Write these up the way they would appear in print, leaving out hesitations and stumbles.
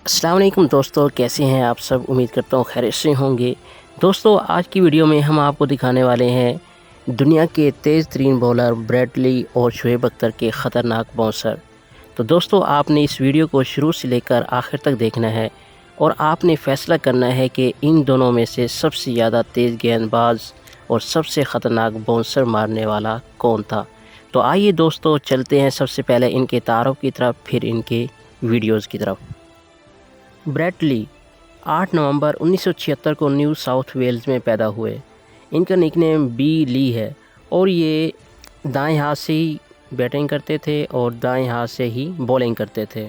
अस्सलाम वालेकुम दोस्तों, कैसे हैं आप सब। उम्मीद करता हूँ खैरियत से होंगे। दोस्तों, आज की वीडियो में हम आपको दिखाने वाले हैं दुनिया के तेज़ तरीन बॉलर ब्रैडली और शोएब अख्तर के ख़तरनाक बाउंसर। तो दोस्तों, आपने इस वीडियो को शुरू से लेकर आखिर तक देखना है और आपने फ़ैसला करना है कि इन दोनों में से सबसे ज़्यादा तेज़ गेंदबाज और सबसे ख़तरनाक बाउंसर मारने वाला कौन था। तो आइए दोस्तों, चलते हैं सबसे पहले इनके तारुफ की तरफ, फिर इनके वीडियोज़ की तरफ। ब्रैडली 8 नवंबर 1976 को न्यू साउथ वेल्स में पैदा हुए। इनका निकनेम बी ली है और ये दाएं हाथ से ही बैटिंग करते थे और दाएं हाथ से ही बॉलिंग करते थे।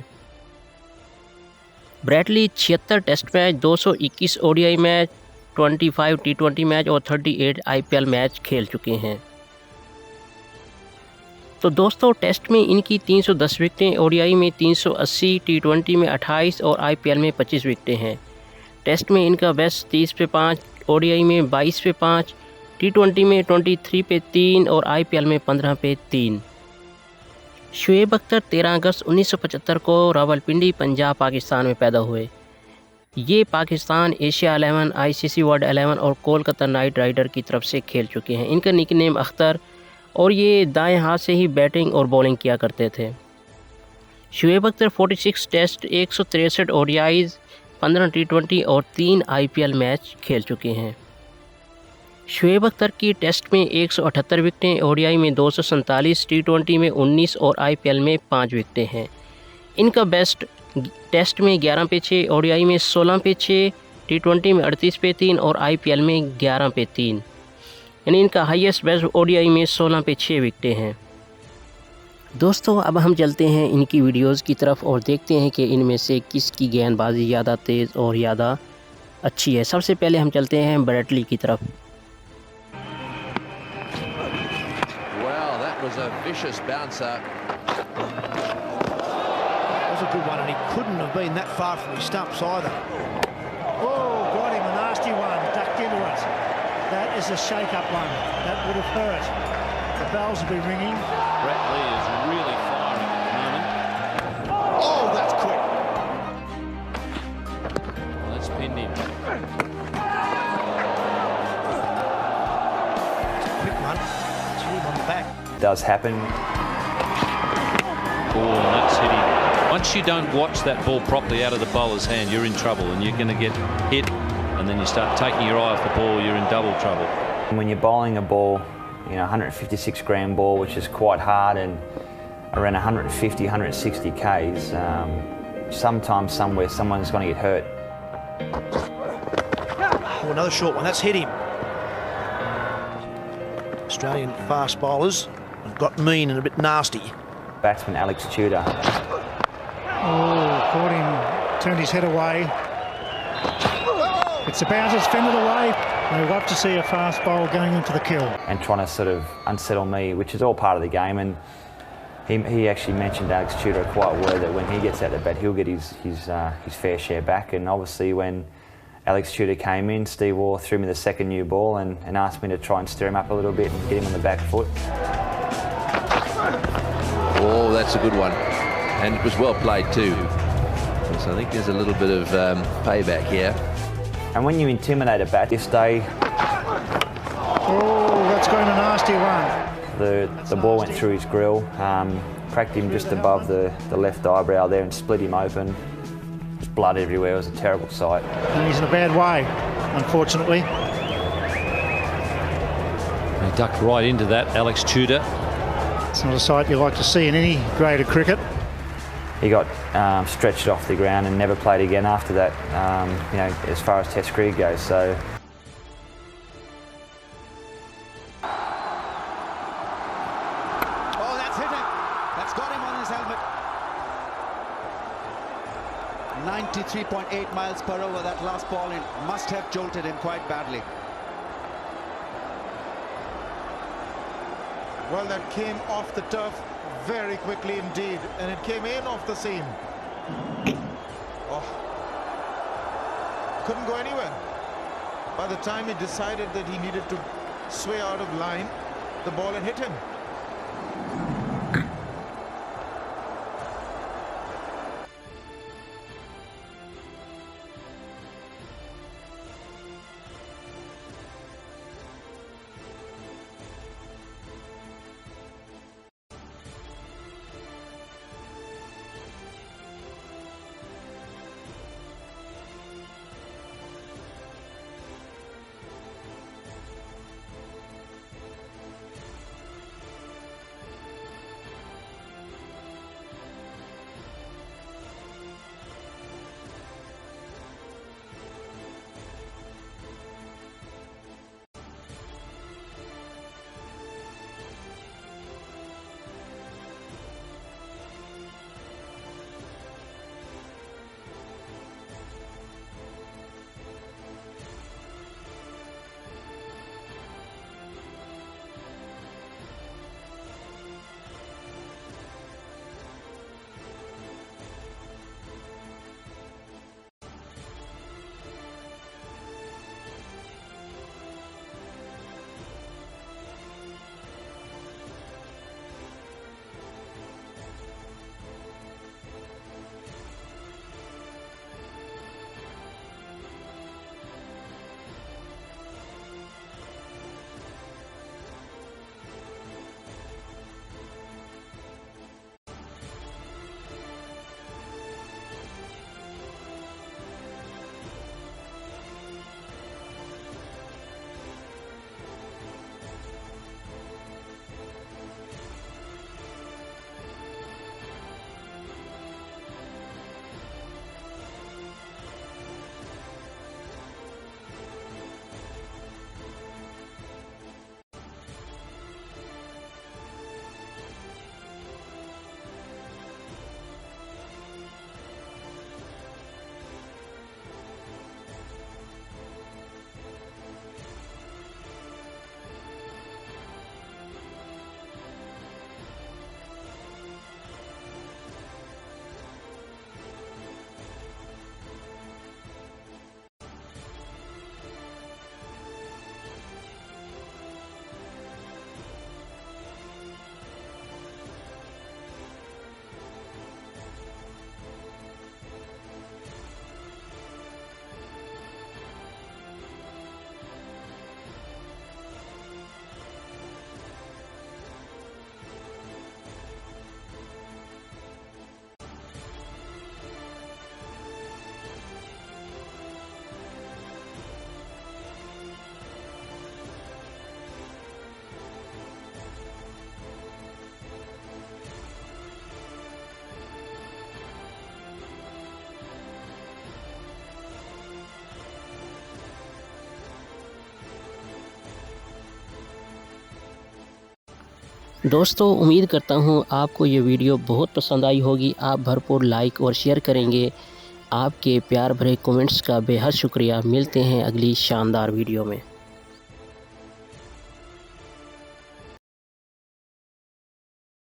Bradley 76 test match, 221 ODI match, 25 टी20 मैच और 38 आईपीएल मैच खेल चुके हैं। तो दोस्तों, टेस्ट में इनकी 310 विकेटें, ओडीआई में 380, टी20 में 28 और आईपीएल में 25 विकेटें हैं। टेस्ट में इनका बेस्ट 30 पे 5, ओडीआई में 22 पे 5, टी20 में 23 पे 3 और आईपीएल में 15 पे 3। शोएब अख्तर 13 अगस्त 1975 को रावलपिंडी, पंजाब, पाकिस्तान में पैदा हुए। ये पाकिस्तान, एशिया 11, आईसीसी वर्ल्ड 11 और कोलकाता नाइट राइडर की तरफ से खेल चुके हैं। इनका निकनेम अख्तर और ये दाएं हाथ से ही बैटिंग और बॉलिंग किया करते थे। शोएब अख्तर 46 टेस्ट, 163 ओडीआईज, 15 टी20 और 3 आईपीएल मैच खेल चुके हैं। शोएब अख्तर की टेस्ट में 178 विकेटें, ओडीआई में 247, टी20 में 19 और आईपीएल में 5 विकेटें हैं। इनका बेस्ट टेस्ट में 11 पे 6, ओडीआई में 16 पे 6, टी20 में 38 पे 3 और आईपीएल में 11 पे 3। यानी इनका हाईएस्ट बेस्ट ओडीआई में 16 पे 6 विकेटें हैं। दोस्तों, अब हम चलते हैं इनकी वीडियोस की तरफ और देखते हैं कि इनमें से किसकी गेंदबाजी ज़्यादा तेज़ और ज़्यादा अच्छी है। सबसे पहले हम चलते हैं ब्रैडली की तरफ। Well, that was a vicious bouncer. That was a good one, and he couldn't have been that far from his stumps either. Oh, got him a nasty one, ducked into it. That is a shake-up one. That would have hurt. The bells will be ringing. Bretley is really firing at the moment. Oh, that's quick. Well, that's pinned him. Quick one. It's hit him on the back. Does happen. Oh, and that's hit him. Once you don't watch that ball properly out of the bowler's hand, you're in trouble, and you're going to get hit, and then you start taking your eye off the ball, you're in double trouble. When you're bowling a ball, 156 gram ball, which is quite hard, and around 150, 160 Ks, sometimes somewhere someone's going to get hurt. Oh, another short one. That's hit him. Australian fast bowlers have got mean and a bit nasty. Batsman Alex Tudor. Oh, caught him, turned his head away. It's a bounce, it's fended away. We love to see a fast bowl going into the kill. And trying to sort of unsettle me, which is all part of the game. And he actually mentioned, Alex Tudor, quite well, that when he gets out the bat, he'll get his fair share back. And obviously when Alex Tudor came in, Steve Waugh threw me the second new ball and asked me to try and stir him up a little bit and get him on the back foot. Oh, that's a good one. And it was well played too. So I think there's a little bit of payback here. And when you intimidate a bat, you stay. Oh, that's going a nasty one. The ball went through his grill, cracked him just above the left eyebrow there and split him open. Just blood everywhere. It was a terrible sight. And he's in a bad way, unfortunately. He ducked right into that, Alex Tudor. It's not a sight you like to see in any grade of cricket. He got stretched off the ground and never played again after that, as far as Test cricket goes. So. Oh, that's hit him. That's got him on his helmet. 93.8 miles per hour, that last ball in must have jolted him quite badly. Well, that came off the turf very quickly indeed, and it came in off the seam. Oh, couldn't go anywhere. By the time he decided that he needed to sway out of line, the ball had hit him. दोस्तों उम्मीद करता हूँ आपको ये video बहुत पसंद आई होगी। आप भरपूर लाइक और शेयर करेंगे। आपके प्यार भरे कमेंट्स का बेहद शुक्रिया। मिलते हैं अगली शानदार वीडियो में।